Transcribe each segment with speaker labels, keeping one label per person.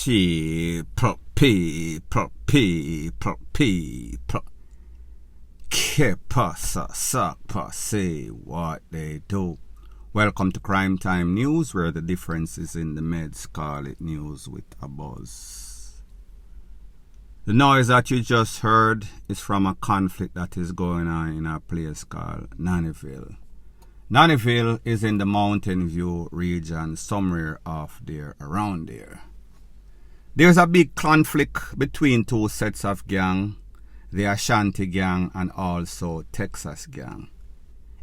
Speaker 1: People. Que pasa, sapa, say what they do. Welcome to Crime Time News, where the difference is in the meds. Call it news with a buzz. The noise that you just heard is from a conflict that is going on in a place called Nannyville. Nannyville is in the Mountain View region, somewhere off there, around there. There's a big conflict between two sets of gang, the Ashanti gang and also Texas gang.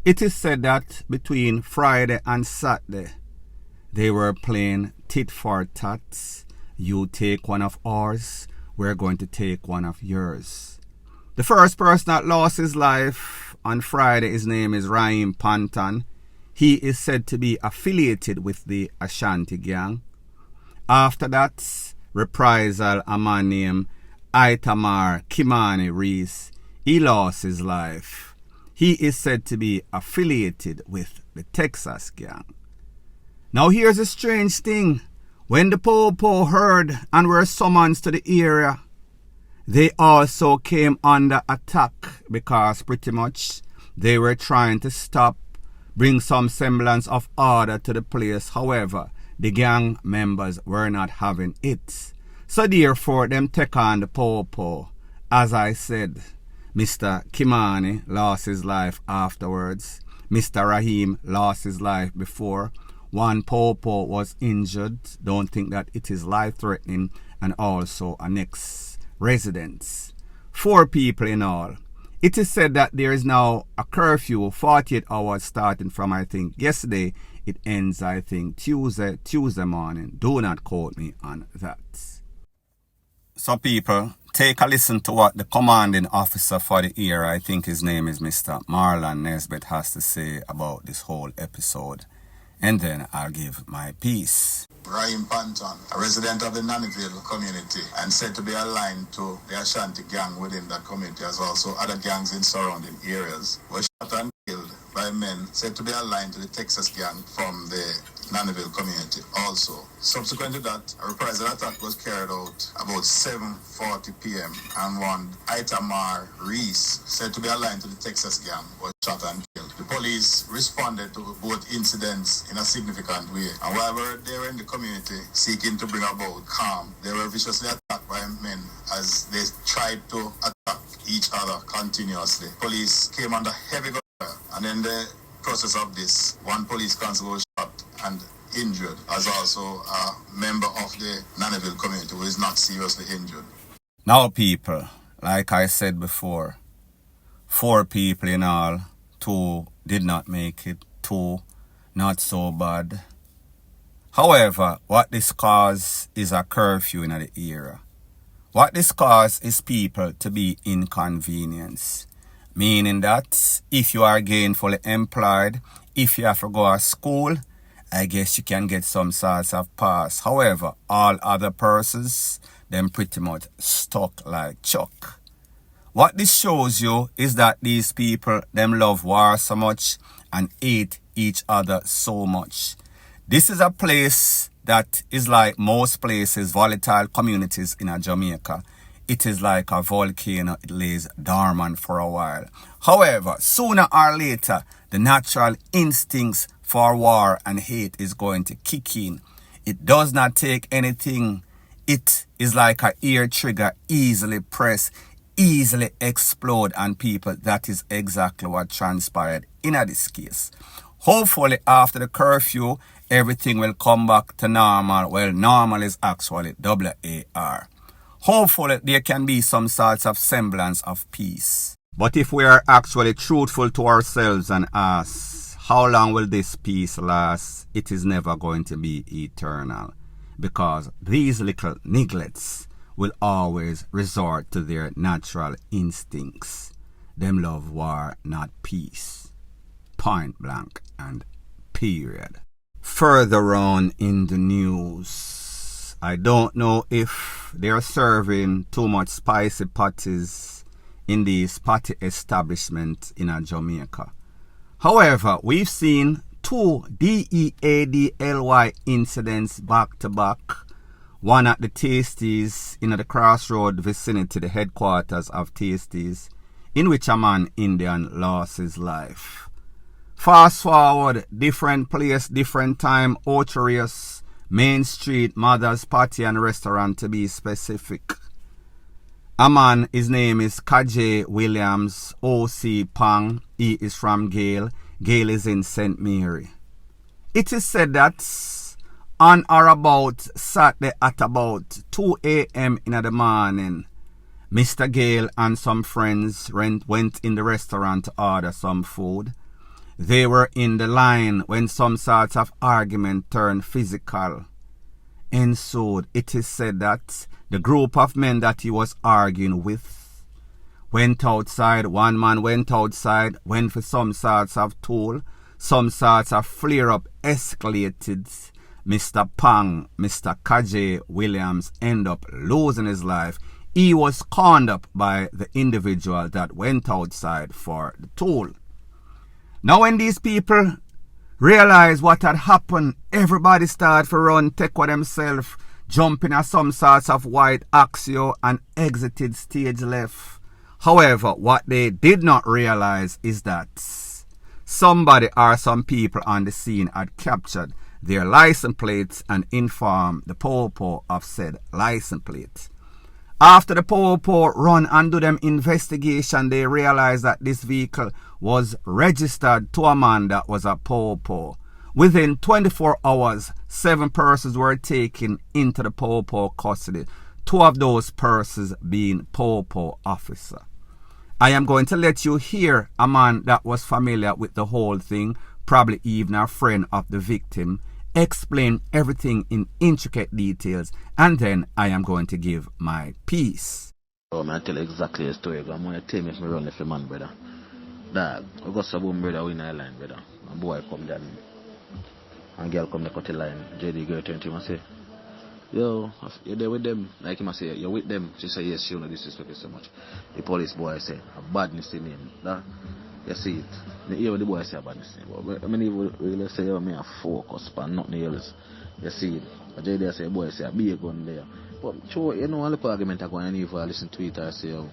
Speaker 1: It is said that between Friday and Saturday, they were playing tit for tat. You take one of ours, we're going to take one of yours. The first person that lost his life on Friday, his name is Raheem Panton. He is said to be affiliated with the Ashanti gang. After that, reprisal, a man named Itamar Kimani Reese, he lost his life. He is said to be affiliated with the Texas gang. Now here's a strange thing. When the Popo heard and were summoned to the area, they also came under attack because pretty much they were trying to bring some semblance of order to the place. However, the gang members were not having it. So therefore, them take on the Popo. As I said, Mr. Kimani lost his life afterwards. Mr. Raheem lost his life before. One Popo was injured. Don't think that it is life-threatening. And also an ex-resident. 4 people in all. It is said that there is now a curfew, 48 hours starting from, I think, yesterday. It ends, I think, Tuesday morning. Do not quote me on that. So people, take a listen to what the commanding officer for the area, I think his name is Mr. Marlon Nesbitt, has to say about this whole episode. And then I'll give my piece.
Speaker 2: Raheem Panton, a resident of the Nannyville community and said to be aligned to the Ashanti gang within that community, as also other gangs in surrounding areas, was shot and killed by men said to be aligned to the Texas gang from the Nannyville community also. Subsequent to that, a reprisal attack was carried out about 7:40 p.m. and one Itamar Reese, said to be aligned to the Texas gang, was shot and killed. The police responded to both incidents in a significant way, and while they were in the community seeking to bring about calm, they were viciously attacked by men as they tried to attack each other continuously. Police came under heavy gunfire, and in the process of this, one police constable was shot and injured, as also a member of the Nannyville community who is not seriously injured.
Speaker 1: Now people, like I said before, 4 people in all, 2 did not make it, 2 not so bad. However, what this cause is a curfew in the area. What this cause is people to be inconvenienced. Meaning that if you are gainfully employed, if you have to go to school, I guess you can get some sorts of pass. However, all other persons, them pretty much stuck like Chuck. What this shows you is that these people, them love war so much and hate each other so much. This is a place that is like most places, volatile communities in Jamaica. It is like a volcano, it lays dormant for a while. However, sooner or later, the natural instincts for war and hate is going to kick in. It does not take anything. It is like a ear trigger, easily press, easily explode on people. That is exactly what transpired in this case. Hopefully after the curfew, everything will come back to normal. Well, normal is actually WAR. Hopefully there can be some sorts of semblance of peace. But if we are actually truthful to ourselves and ask, how long will this peace last? It is never going to be eternal. Because these little nigglets will always resort to their natural instincts. Them love war, not peace. Point blank and period. Further on in the news, I don't know if they're serving too much spicy patties in these patty establishments in Jamaica. However, we've seen 2 DEADLY incidents back to back one at the Tasties in the Crossroad vicinity, the headquarters of Tasties, in which a man Indian lost his life. Fast forward, different place, different time, Outrageous, Main Street, Mother's Party and Restaurant to be specific. A man, his name is Kajay Williams, O.C. Pang. He is from Gale. Gale is in St. Mary. It is said that on or about Saturday at about 2 a.m. in the morning, Mr. Gale and some friends went in the restaurant to order some food. They were in the line when some sort of argument turned physical. And so it is said that the group of men that he was arguing with went outside. One man went outside, went for some sorts of tool. Some sorts of flare-up escalated. Mr. Pang, Mr. Kajay Williams, ended up losing his life. He was conned up by the individual that went outside for the tool. Now when these people realized what had happened, everybody started to run, take for themselves, jumping at some sorts of white Axio and exited stage left. However, what they did not realize is that somebody or some people on the scene had captured their license plates and informed the Popo of said license plates. After the Popo run and do them investigation, they realized that this vehicle was registered to a man that was a Popo. Within 24 hours, 7 persons were taken into the Popo custody. 2 of those persons being Popo officer. I am going to let you hear a man that was familiar with the whole thing, probably even a friend of the victim, explain everything in intricate details, and then I am going to give my piece.
Speaker 3: I'm going to tell you exactly the story. I'm going to tell you if I run if a man, brother. Dog, I got some brother in the line, brother. A boy come down. And girl come to cut the line. JD girl turn to him and say, yo, you're there with them. Like him I say, you're with them. She say, yes, she don't disrespect you so much. The police boy say, a badness in him. That, you see it. You hear what the boy say a badness in him. But I mean, even really say, yo, me a focus on nothing else. You see it. But JD say, boy say, be a gun there. But sure, you know, a little argument I go on, and if I listen to it, I say, oh,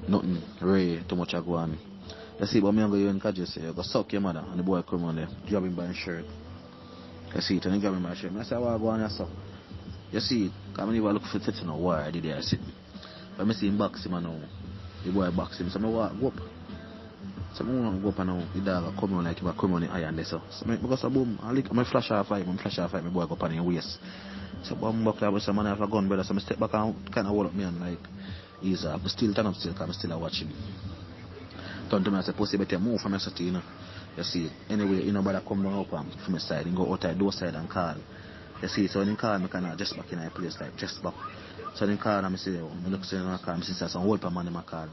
Speaker 3: nothing, Ray, too much I go on. You see, but me and go you and Kaji say, you go suck your mother, and the boy come on there, grab him by his shirt. You see it, and he grab him by his shirt. I say, well, I go on and suck. You see it, because I never look for it, you know, why I did there, I sit. But I see him box him, and now, the boy box him, so I walk go up. So I want to go up, and now, the dog come on like he was coming on the iron there, so I because I boom, I flash off fight, my boy go up on his waist. So I'm back there with some man have a gun, brother, so I step back and kind of hold up me, and like, he's still turn up still, because I'm still watching. Turn to me and say, pussy, better move from your city, you know. You see, anyway, you know, brother come down up from my side and go out the door side and call. You see, so when he call, I can just back in a place, like, just back. So when he call, I say, oh, I look at him, I say, some old man in my call.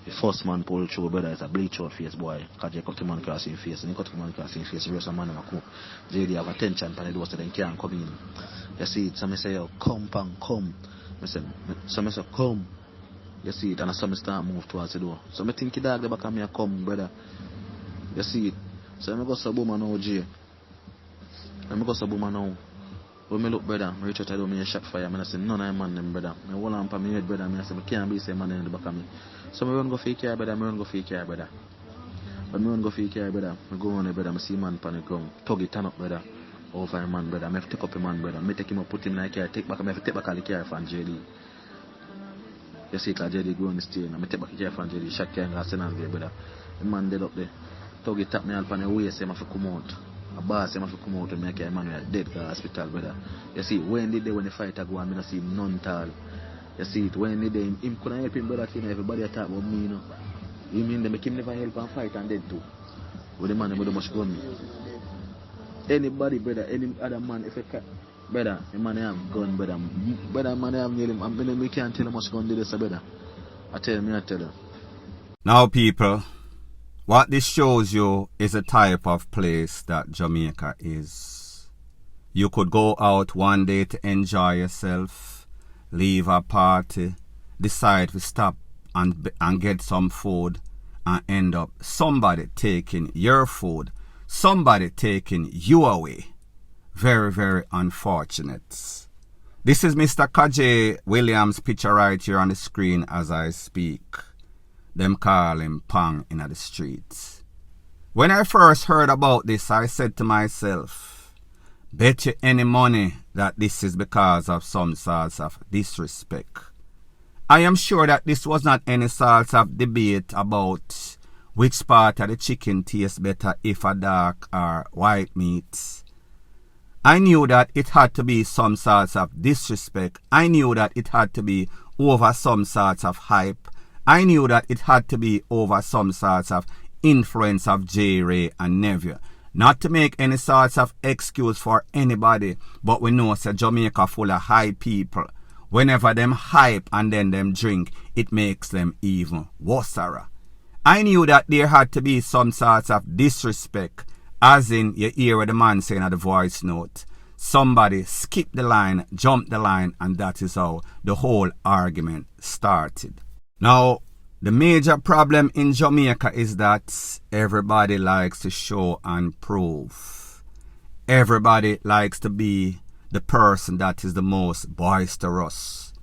Speaker 3: The first man pulled through, brother, is a bleach out face boy. Because they cut the man across his face, and he cut the man across his face, the rest of the man in my cool. JD have attention, and the door so they can't come in. You see it, so I say, yo, come, pang, come. I say, come. You see it, and so I start move towards the door. So I think the dog the back of me come, brother. You see it. So I go to boom now, Jay. I go to boom now. When I look, brother, I reach out to do me a shot fire. I say, none of them man them, brother. I hold on for me head, brother. I say, I can't be saying man in the back of me. So I run go fake care, brother. I run go fake care, brother. But I run go fake care, brother. I go on there, brother. I see man on the ground. Tug it, turn up, brother. Over a man, brother. I have to take up a man, brother. I take him up, put him in the car, take back. I have to take back all the car from JD. You see, because JD go on the steering. I take back the car from JD. Shot car and go send on there, brother. The man dead up there. Tug it, tap me up on the waist. I have to come out. A boss, I have to come out and make a man dead to the hospital, brother. You see, when the day when the fight go on, I don't see him none tall. You see it, when the day him couldn't help him, brother, everybody talk about me, you know. You mean they make him never help and fight and dead too. With the man with the much gun. Anybody, brother, any other man, if a cat, brother, the man have gun, brother. Brother, man have nail him. And we can't tell him much gun did this, brother. I tell you.
Speaker 1: Now, people, what this shows you is a type of place that Jamaica is. You could go out one day to enjoy yourself, leave a party, decide to stop and get some food, and end up somebody taking your food, somebody taking you away. Very, very unfortunate. This is Mr. Kajay Williams' picture right here on the screen as I speak. Them call him Pang in the streets. When I first heard about this, I said to myself, bet you any money that this is because of some sorts of disrespect. I am sure that this was not any sorts of debate about which part of the chicken tastes better, if a dark or white meat. I knew that it had to be some sorts of disrespect. I knew that it had to be over some sorts of hype. I knew that it had to be over some sorts of influence of J. Ray and Neville. Not to make any sorts of excuse for anybody, but we know that Jamaica full of high people. Whenever them hype and then them drink, it makes them even worse. I knew that there had to be some sorts of disrespect. As in, you hear what the man saying at the voice note. Somebody skipped the line, jumped the line, and that is how the whole argument started. Now, the major problem in Jamaica is that everybody likes to show and prove. Everybody likes to be the person that is the most boisterous.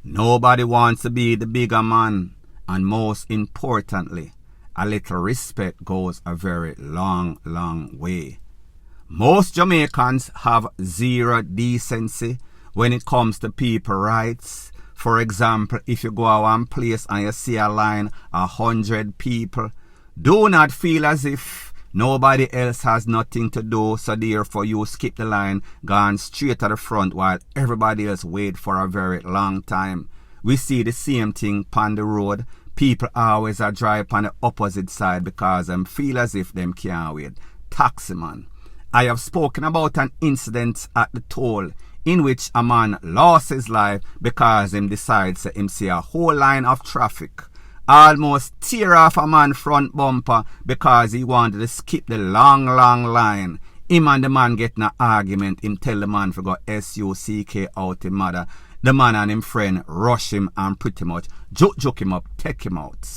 Speaker 1: Nobody wants to be the bigger man, and most importantly, a little respect goes a very long, long way. Most Jamaicans have zero decency when it comes to people's rights. For example, if you go to one place and you see a line 100 people, do not feel as if nobody else has nothing to do, so therefore you skip the line, gone straight to the front while everybody else wait for a very long time. We see the same thing on the road. People always are drive on the opposite side because them feel as if them can't wait. Taxi man. I have spoken about an incident at the toll in which a man lost his life because him decides to him see a whole line of traffic. Almost tear off a man front bumper because he wanted to skip the long, long line. Him and the man get in an argument. Him tell the man to go SUCK out him mother. The man and him friend rush him and pretty much joke him up, take him out.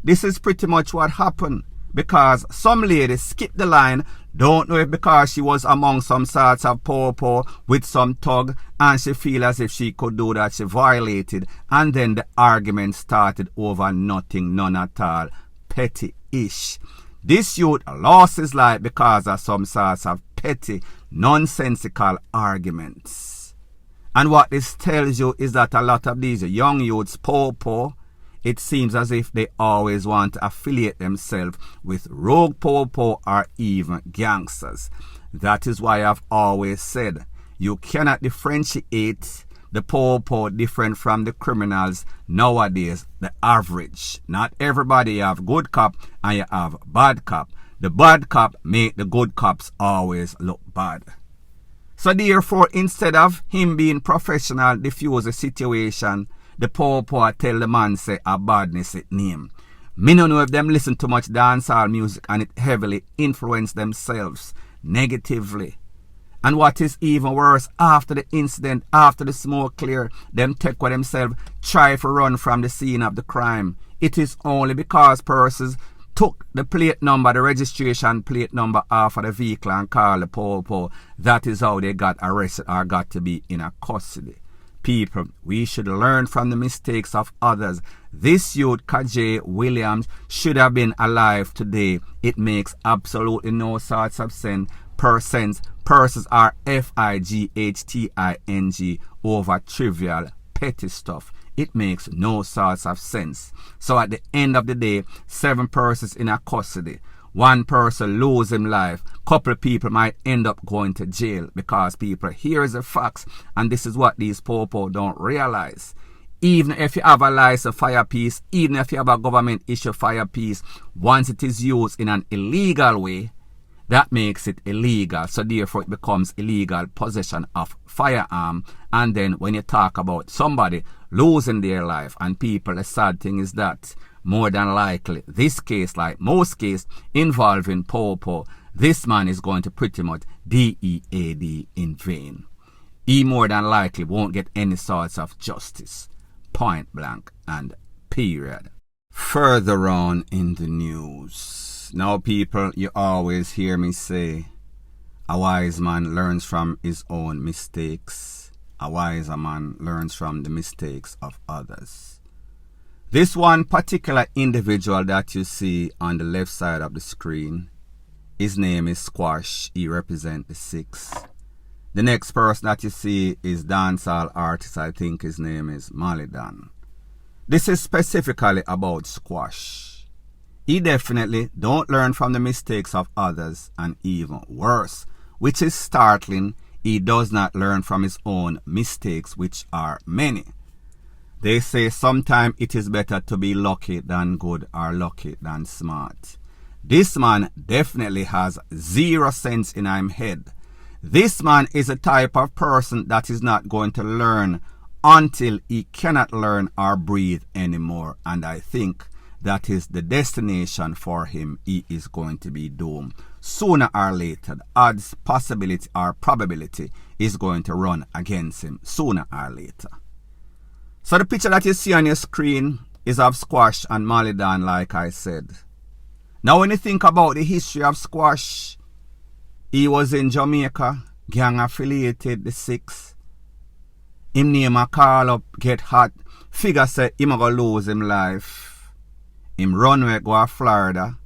Speaker 1: This is pretty much what happened because some lady skipped the line, don't know if because she was among some sorts of poor with some thug and she feel as if she could do that, she violated, and then the argument started over nothing, none at all, petty-ish. This youth lost his life because of some sorts of petty, nonsensical arguments. And what this tells you is that a lot of these young youths, poor, it seems as if they always want to affiliate themselves with rogue poor or even gangsters. That is why I've always said you cannot differentiate the poor different from the criminals nowadays, the average. Not everybody have good cop and you have bad cop. The bad cop make the good cops always look bad. So therefore, instead of him being professional, diffuse the situation, the poor tell the man say a badness it name. Me no know if them listen too much dancehall music and it heavily influence themselves negatively. And what is even worse, after the incident, after the smoke clear, them take with themselves, try to run from the scene of the crime. It is only because persons took the plate number, the registration plate number off of the vehicle and called the poor. That is how they got arrested or got to be in a custody. People, we should learn from the mistakes of others. This youth, Kajay Williams, should have been alive today. It makes absolutely no sorts of sense. Persons are FIGHTING over trivial, petty stuff. It makes no sorts of sense. So at the end of the day, 7 persons in a custody. 1 person lose his life. Couple people might end up going to jail because people hear the facts, and this is what these poor don't realize. Even if you have a license fire piece, even if you have a government issue fire piece, once it is used in an illegal way, that makes it illegal. So therefore it becomes illegal possession of firearm. And then when you talk about somebody losing their life and people, the sad thing is that more than likely this case, like most cases involving poor, this man is going to pretty much DEAD in vain. He more than likely won't get any sorts of justice. Point blank and period. Further on in the news. Now people, you always hear me say, a wise man learns from his own mistakes. a wiser man learns from the mistakes of others. This one particular individual that you see on the left side of the screen, his name is Squash. He represents the 6. The next person that you see is dancehall artist. I think his name is Malidan. This is specifically about Squash. He definitely don't learn from the mistakes of others, and even worse, which is startling, he does not learn from his own mistakes, which are many. They say sometimes it is better to be lucky than good or lucky than smart. This man definitely has 0 sense in his head. This man is a type of person that is not going to learn until he cannot learn or breathe anymore. And I think that is the destination for him. He is going to be doomed. Sooner or later, the odds, possibility or probability is going to run against him sooner or later. So the picture that you see on your screen is of Squash and Malidan, like I said. Now when you think about the history of Squash, he was in Jamaica, gang affiliated, the 6. Him name a call up, get hot. Figure say him a go lose him life. Him run away go to Florida.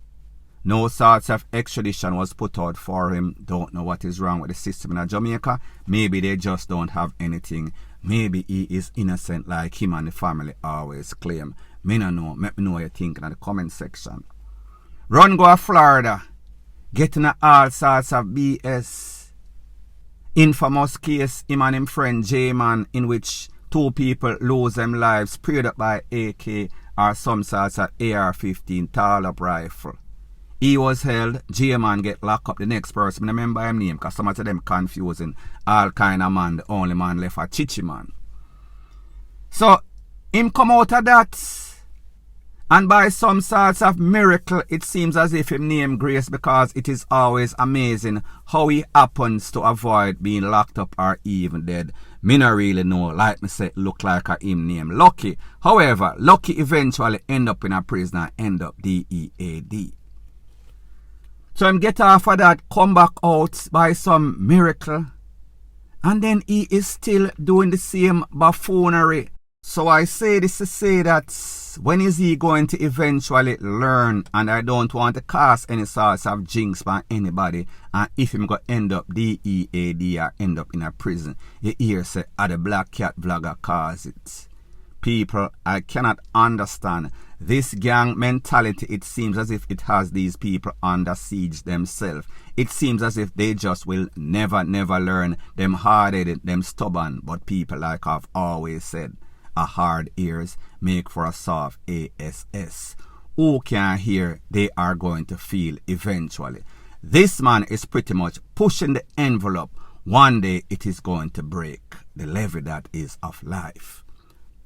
Speaker 1: No sorts of extradition was put out for him. Don't know what is wrong with the system in Jamaica. Maybe they just don't have anything. Maybe he is innocent like him and the family always claim. Me no know. Let me know what you think in the comment section. Run go to Florida. Getting all sorts of BS. Infamous case, him and him friend J-Man, in which 2 people lose them lives, sprayed up by AK or some sorts of AR-15 tall up rifle. He was held, J-Man get locked up. The next person, I remember him name, because some of them confusing all kind of man. The only man left a Chichi man. So, him come out of that. And by some sorts of miracle, it seems as if him name Grace, because it is always amazing how he happens to avoid being locked up or even dead. Me not really know, like me say, look like a him name Lucky. However, Lucky eventually end up in a prison and end up DEAD. So him get off of that, come back out by some miracle. And then he is still doing the same buffoonery. So I say this to say that when is he going to eventually learn? And I don't want to cast any sorts of jinx by anybody. And if him go end up DEAD or end up in a prison, you hear say, the Black Cat vlogger cause it. People, I cannot understand this gang mentality. It seems as if it has these people under siege themselves. It seems as if they just will never learn. Them hard-headed, them stubborn. But people, like I've always said, a hard ears make for a soft ASS. Who can hear, they are going to feel eventually. This man is pretty much pushing the envelope. One day it is going to break. The levy that is of life.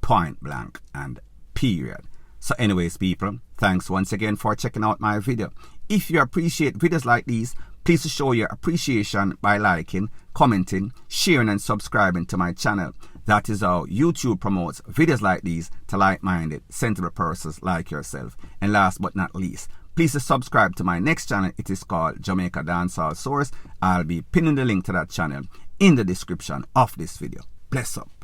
Speaker 1: Point blank and period. So anyways, people, thanks once again for checking out my video. If you appreciate videos like these, please show your appreciation by liking, commenting, sharing and subscribing to my channel. That is how YouTube promotes videos like these to like-minded, sensible persons like yourself. And last but not least, please subscribe to my next channel. It is called Jamaica Dancehall Source. I'll be pinning the link to that channel in the description of this video. Bless up.